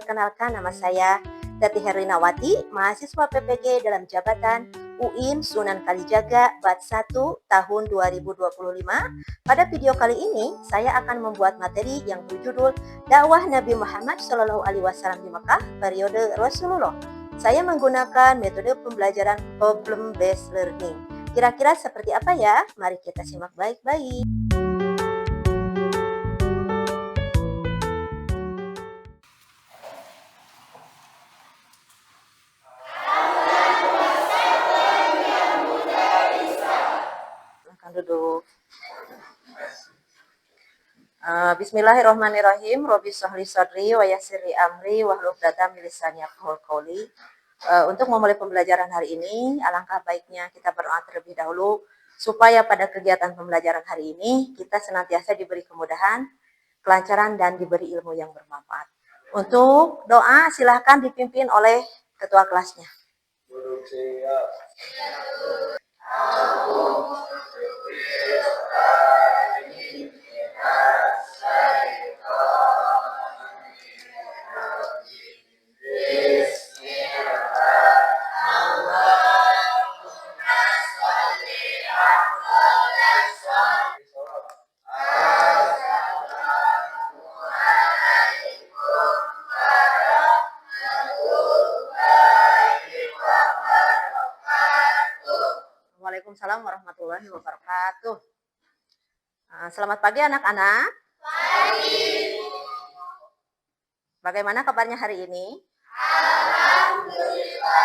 perkenalkan nama saya Teti Herlinawati, mahasiswa PPG dalam jabatan UIN Sunan Kalijaga Bat 1 tahun 2025. Pada video kali ini saya akan membuat materi yang berjudul Dakwah Nabi Muhammad SAW di Mekah periode Rasulullah. Saya menggunakan metode pembelajaran problem based learning. Kira-kira seperti apa ya? Mari kita simak baik-baik. Duduk. Bismillahirrahmanirrahim. Robbi shrahli sadri wa yassirli amri wahlul 'uqdatam min lisani yafqahu qawli. Untuk memulai pembelajaran hari ini, alangkah baiknya kita berdoa terlebih dahulu supaya pada kegiatan pembelajaran hari ini kita senantiasa diberi kemudahan, kelancaran dan diberi ilmu yang bermanfaat. Untuk doa silahkan dipimpin oleh ketua kelasnya. Waalaikumsalam warahmatullahi wabarakatuh. Selamat pagi anak-anak. Pagi. Bagaimana kabarnya hari ini? Alhamdulillah.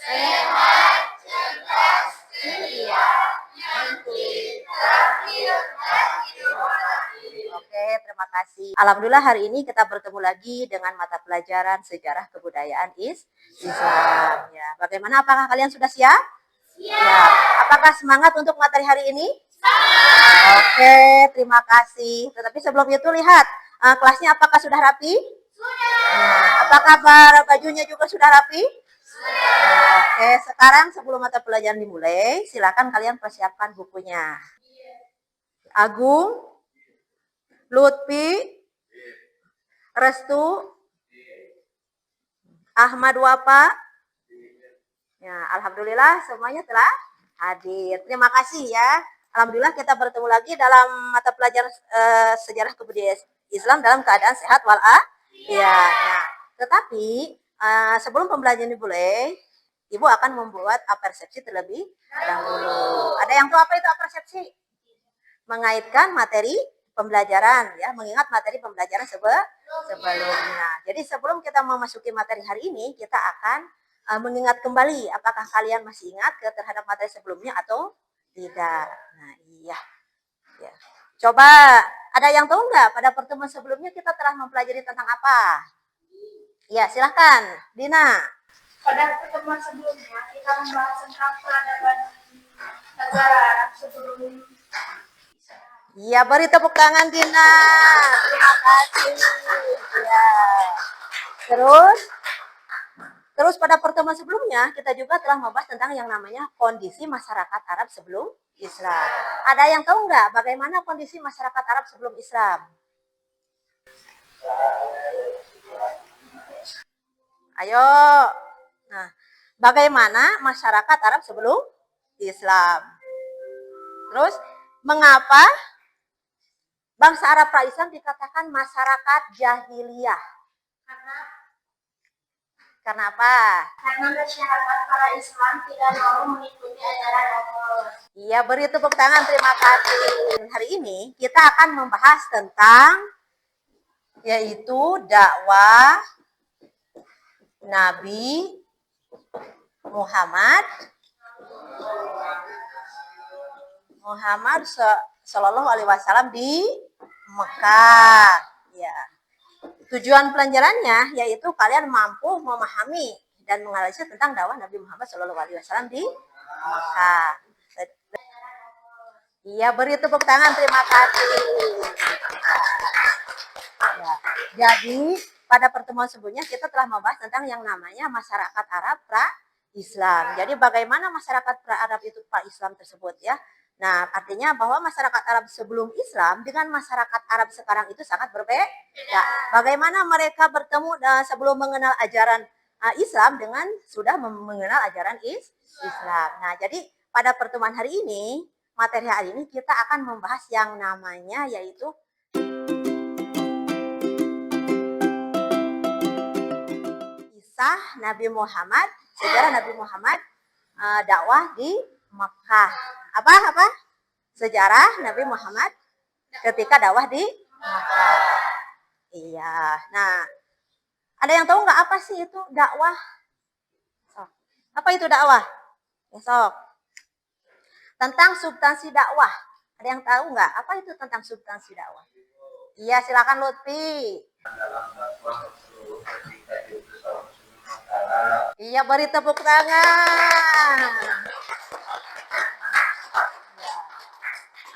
Sehat, cerdas, ceria, menteri, terakhir, dan inovasi. Oke, terima kasih. Alhamdulillah hari ini kita bertemu lagi dengan mata pelajaran sejarah kebudayaan Islam. Ya, bagaimana? Apakah kalian sudah siap? Siap. Ya. Apakah semangat untuk materi hari ini? Semangat. Oke, terima kasih. Tetapi sebelum itu lihat kelasnya apakah sudah rapi? Sudah. Nah, apakah bajunya juga sudah rapi? Sudah. Nah, oke, sekarang sebelum mata pelajaran dimulai, silakan kalian persiapkan bukunya. Agung, Lutfi, Restu, Ahmad Wafa. Ya, alhamdulillah semuanya telah hadir. Terima kasih ya. Alhamdulillah kita bertemu lagi dalam mata pelajaran sejarah kebudayaan Islam dalam keadaan sehat walafiat. Nah, tetapi sebelum pembelajaran dimulai, Ibu akan membuat apersepsi terlebih dahulu. Ada yang tahu apa itu apersepsi? Mengaitkan materi pembelajaran ya, mengingat materi pembelajaran sebelumnya. Jadi sebelum kita memasuki materi hari ini, kita akan mengingat kembali apakah kalian masih ingat terhadap materi sebelumnya atau tidak. Nah, iya. Ya. Coba ada yang tahu nggak pada pertemuan sebelumnya kita telah mempelajari tentang apa? Ya, silahkan, Dina. Pada pertemuan sebelumnya kita membahas tentang peradaban negara Arab sebelum. Iya, beri tepuk tangan Dina. Terima kasih. Ya. Terus pada pertemuan sebelumnya kita juga telah membahas tentang yang namanya kondisi masyarakat Arab sebelum Islam. Ada yang tahu nggak bagaimana kondisi masyarakat Arab sebelum Islam? Ayo. Nah, bagaimana masyarakat Arab sebelum Islam? Terus, mengapa bangsa Arab pra-Islam dikatakan masyarakat jahiliyah? Karena apa? Karena masyarakat para Islam tidak mau mengikuti ajaran Allah. Iya, beri tepuk tangan, terima kasih. Hari ini kita akan membahas tentang yaitu dakwah Nabi Muhammad Shallallahu Alaihi Wasallam di Mekah. Ya. Tujuan pelajarannya yaitu kalian mampu memahami dan menganalisis tentang dakwah Nabi Muhammad Shallallahu Alaihi Wasallam di Mekah. Iya, beri tepuk tangan, terima kasih. Ya. Jadi pada pertemuan sebelumnya kita telah membahas tentang yang namanya masyarakat Arab pra-Islam. Jadi bagaimana masyarakat pra-Arab itu pra-Islam tersebut ya? Nah, artinya bahwa masyarakat Arab sebelum Islam dengan masyarakat Arab sekarang itu sangat berbeda. Bagaimana mereka bertemu sebelum mengenal ajaran Islam dengan sudah mengenal ajaran Islam. Nah, jadi pada pertemuan hari ini, materi hari ini kita akan membahas yang namanya yaitu kisah Nabi Muhammad, sejarah Nabi Muhammad dakwah di Mekah. Apa? Sejarah Nabi Muhammad ketika dakwah di Mekah. Iya. Nah, ada yang tahu nggak apa sih itu dakwah? Apa itu dakwah? Besok. Tentang substansi dakwah. Ada yang tahu nggak? Apa itu tentang substansi dakwah? Iya, silakan Lutfi. Iya, beri tepuk tangan.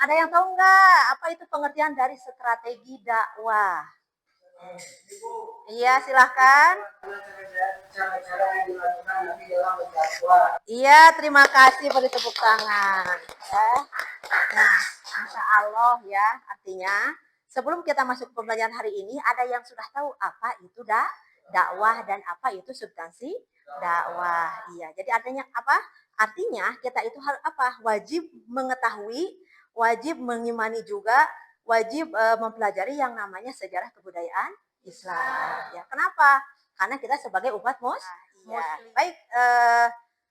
Ada yang tahu nggak apa itu pengertian dari strategi dakwah? Iya, silahkan. Iya, terima kasih, beri tepuk tangan. Ya. Nah, Insya Allah ya, artinya sebelum kita masuk ke pembelajaran hari ini, ada yang sudah tahu apa itu dakwah dan apa itu substansi dakwah. Iya, jadi artinya apa? Artinya kita itu harus apa? Wajib mengetahui, wajib mengimani juga, wajib mempelajari yang namanya sejarah kebudayaan Islam. Ya, kenapa? Karena kita sebagai umat muslim. Baik,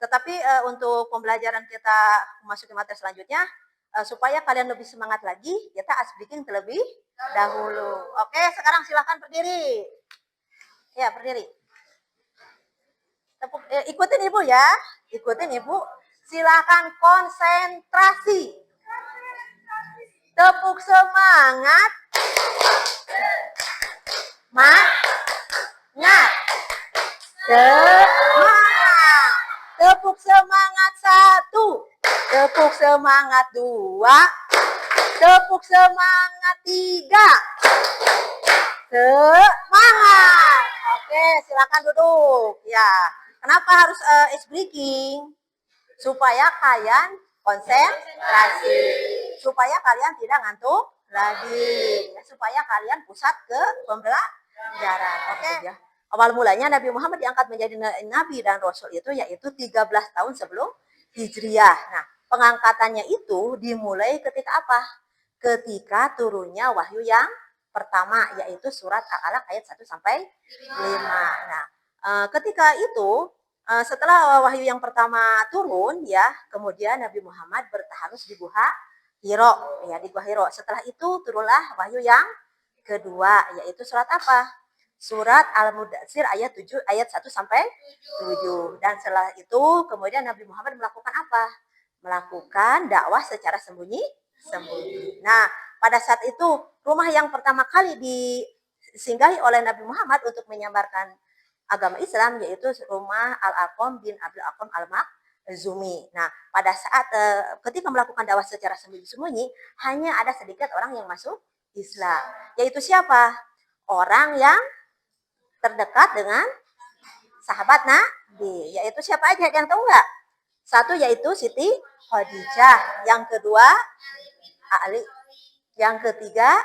tetapi untuk pembelajaran kita memasuki materi selanjutnya, supaya kalian lebih semangat lagi, kita speaking terlebih dahulu. Oke, sekarang silahkan berdiri. Ya, berdiri. Ikutin Ibu ya, ikutin Ibu. Silakan konsentrasi. Tepuk semangat. Semangat. Tepuk semangat 1. Tepuk semangat 2. Tepuk semangat 3. Semangat. Oke, silakan duduk. Ya, kenapa harus ice breaking? Supaya kalian konsentrasi. Supaya kalian tidak ngantuk lagi. Supaya kalian pusat ke pembelajaran. Oke. Ya. Awal mulanya Nabi Muhammad diangkat menjadi nabi dan rasul itu yaitu 13 tahun sebelum Hijriah. Nah, pengangkatannya itu dimulai ketika apa? Ketika turunnya wahyu yang pertama yaitu surat Al-Alaq ayat 1 sampai 5. Nah, ketika itu setelah wahyu yang pertama turun ya, kemudian Nabi Muhammad bertaharus di Gua Hiro ya, di Gua Hiro. Setelah itu turunlah wahyu yang kedua yaitu surat apa? Surat Al-Mudatsir ayat 7 ayat 1 sampai 7. Dan setelah itu kemudian Nabi Muhammad melakukan apa? Melakukan dakwah secara sembunyi. Nah, pada saat itu rumah yang pertama kali disinggahi oleh Nabi Muhammad untuk menyebarkan agama Islam yaitu rumah Al-Aqam bin Abdul Aqam Al-Makhzumi. Nah, pada saat ketika melakukan dakwah secara sembunyi-sembunyi, hanya ada sedikit orang yang masuk Islam. Yaitu siapa? Orang yang terdekat dengan sahabat Nabi. Yaitu siapa aja? Yang tahu nggak? Satu yaitu Siti Khadijah. Yang kedua Ali. Yang ketiga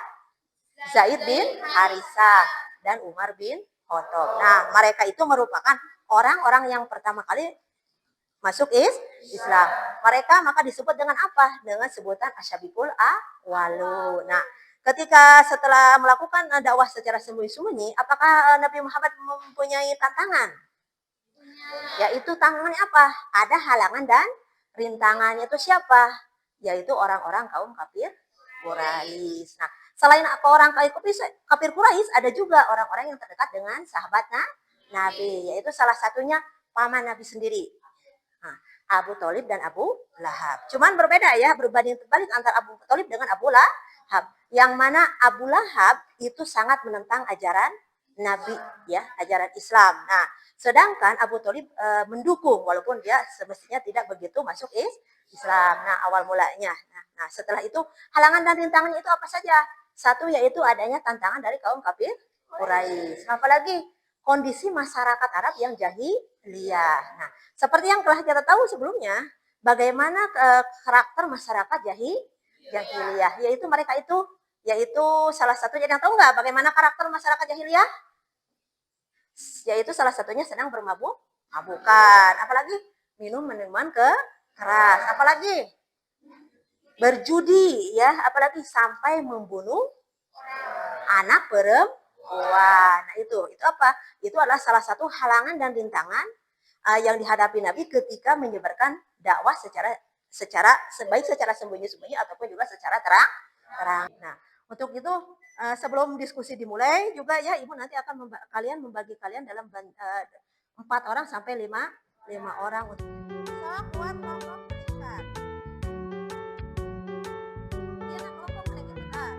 Zaid bin Harisah dan Umar bin Khattab. Nah, mereka itu merupakan orang-orang yang pertama kali masuk Islam. Mereka maka disebut dengan apa? Dengan sebutan Asyabikul Awalu. Nah, ketika setelah melakukan dakwah secara sembunyi-sembunyi, apakah Nabi Muhammad mempunyai tantangan? Yaitu tantangannya apa? Ada halangan dan rintangannya itu siapa? Yaitu orang-orang kaum kafir Quraisy. Nah, selain orang kafir Quraisy, ada juga orang-orang yang terdekat dengan sahabat Nabi, yaitu salah satunya paman Nabi sendiri, Abu Thalib dan Abu Lahab. Cuman berbeda ya, berbanding terbalik antara Abu Thalib dengan Abu Lahab. Yang mana Abu Lahab itu sangat menentang ajaran Nabi ya, ajaran Islam. Nah, sedangkan Abu Thalib mendukung walaupun dia semestinya tidak begitu masuk Islam. Nah, awal mulanya. Nah, setelah itu halangan dan rintangannya itu apa saja? Satu yaitu adanya tantangan dari kaum kafir Quraisy. Apalagi kondisi masyarakat Arab yang jahiliyah. Nah, seperti yang telah kita tahu sebelumnya, bagaimana karakter masyarakat jahiliyah, yaitu mereka yaitu salah satunya, yang tahu nggak bagaimana karakter masyarakat jahiliyah? Yaitu salah satunya sedang bermabuk-mabukan, apalagi minum minuman keras, apalagi berjudi ya, apalagi sampai membunuh anak perempuan. Nah, itu apa? Itu adalah salah satu halangan dan rintangan yang dihadapi Nabi ketika menyebarkan dakwah secara baik secara sembunyi-sembunyi ataupun juga secara terang. Nah, untuk itu sebelum diskusi dimulai juga ya, Ibu nanti akan membagi kalian dalam 4 orang sampai 5 orang untuk buat kelompok berikat. Iya, kelompok berikat.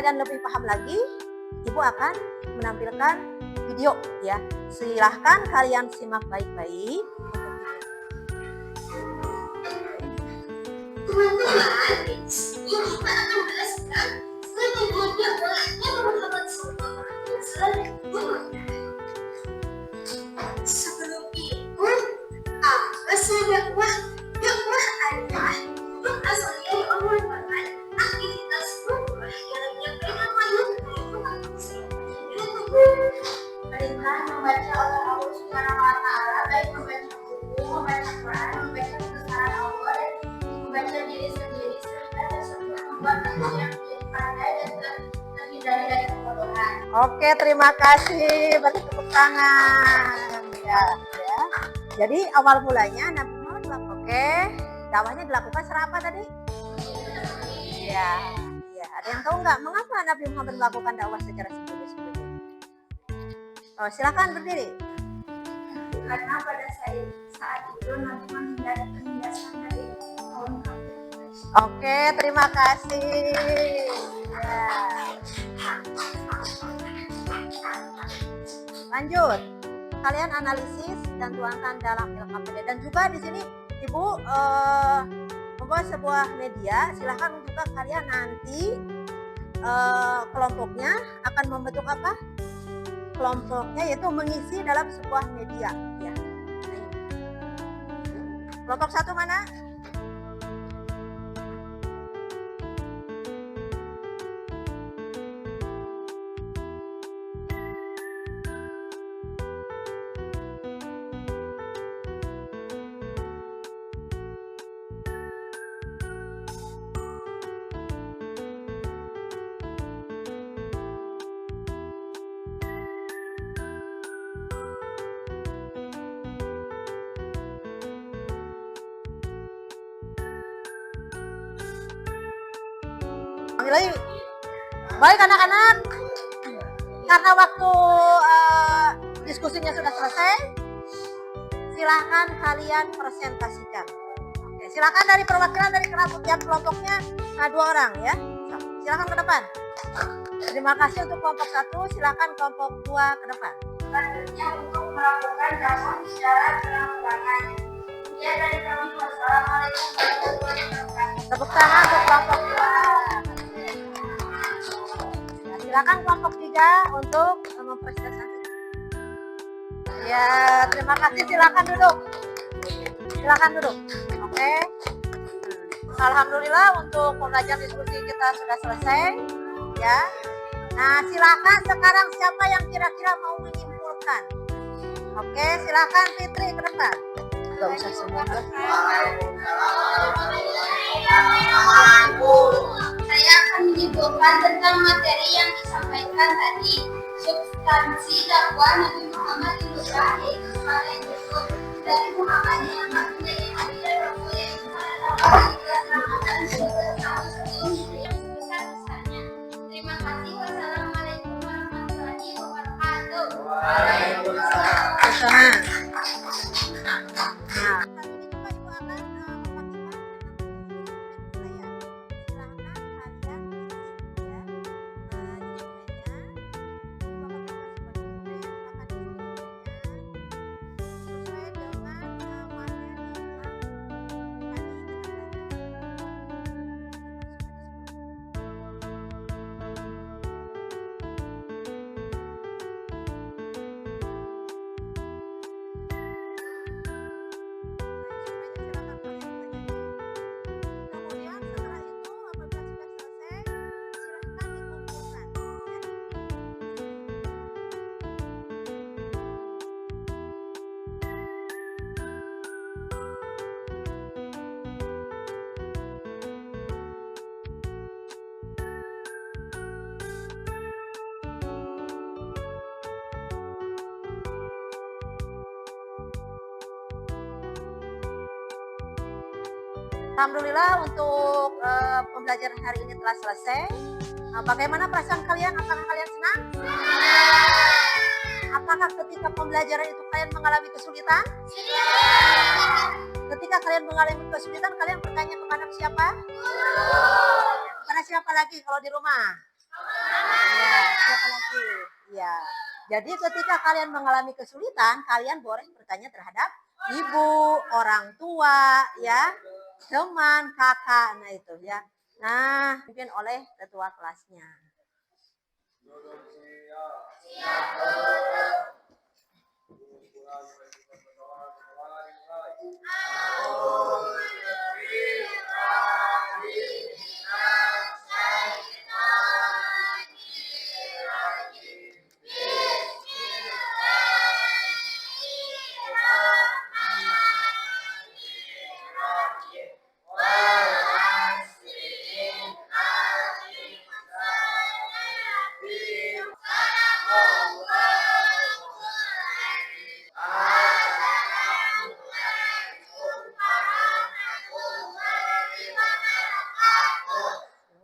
Kalian lebih paham lagi, Ibu akan menampilkan video ya. Silahkan kalian simak baik-baik. Teman-teman, ini kita akan belajar sesungguhnya olehnya Muhammad SAW. Sebelum itu, apa sih dakwah? Dakwah adalah berasal dari omongan aktivitas dakwah yang menyampaikan manusia. Perintah membaca oleh Allah Subhanahu wa Ta'ala, baik membaca buku, membaca Quran, membaca kebesaran Allah, dan membaca diri sendiri, serta tersebut membuat manusia menjadi pandai dan terhindari dari kebodohan. Oke, terima kasih. Beri tepuk tangan. Ya. Jadi awal mulanya Nabi Muhammad, oke, dakwahnya dilakukan secara apa tadi? Iya. Ada yang tahu nggak mengapa Nabi Muhammad melakukan dakwah secara sembunyi-sembunyi? Oh, silakan berdiri. Karena pada saat itu Nabi menghindari penindasan dari kaum kafir. Oke, terima kasih. Ya. Lanjut, kalian analisis dan tuangkan dalam LKPD, dan juga di sini Ibu membuat sebuah media. Silahkan juga kalian nanti kelompoknya akan membentuk apa? Kelompoknya yaitu mengisi dalam sebuah media. Ya. Kelompok 1 mana? Panggil lagi. Baik anak-anak, karena waktu diskusinya sudah selesai, silahkan kalian presentasikan. Oke, silahkan dari perwakilan dari kelompoknya 2 orang ya. Silahkan ke depan. Terima kasih untuk kelompok 1, silahkan kelompok 2 ke depan. Selanjutnya untuk melakukan dakwah secara terang-terangan. Sekian dari kami. Wassalamualaikum warahmatullahi wabarakatuh. Tepuk tangan untuk kelompok 2. Silakan kelompok 3 untuk mempresentasikan. Ya, terima kasih. Silakan duduk. Oke. Alhamdulillah untuk pembelajaran diskusi kita sudah selesai. Ya. Nah, silakan sekarang siapa yang kira-kira mau menyimpulkan? Oke, silakan Fitri ke depan. Gak usah semua. Saya akan menyimpulkan tentang materi yang disampaikan tadi. Substansi dakwah Nabi Muhammad di Luar yaitu sebagai yang berikut. Dari Muhammadiyah yang menjadi Nabi dan Rasul yang pada Ramadan tahun sebelum yang besar-besarnya. Terima kasih. Wassalamualaikum warahmatullahi wabarakatuh. Waalaikumsalam. Nah. Alhamdulillah untuk pembelajaran hari ini telah selesai. Bagaimana perasaan kalian? Apakah kalian senang? Apakah ketika pembelajaran itu kalian mengalami kesulitan? Ketika kalian mengalami kesulitan, kalian bertanya kepada siapa? Kepada siapa lagi kalau di rumah? Ya, siapa lagi? Ya. Jadi ketika kalian mengalami kesulitan, kalian boleh bertanya terhadap ibu, orang tua, ya, teman, kakak, nah itu ya. Nah, dipimpin oleh ketua kelasnya.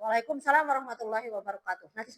Waalaikumsalam warahmatullahi wabarakatuh. Nanti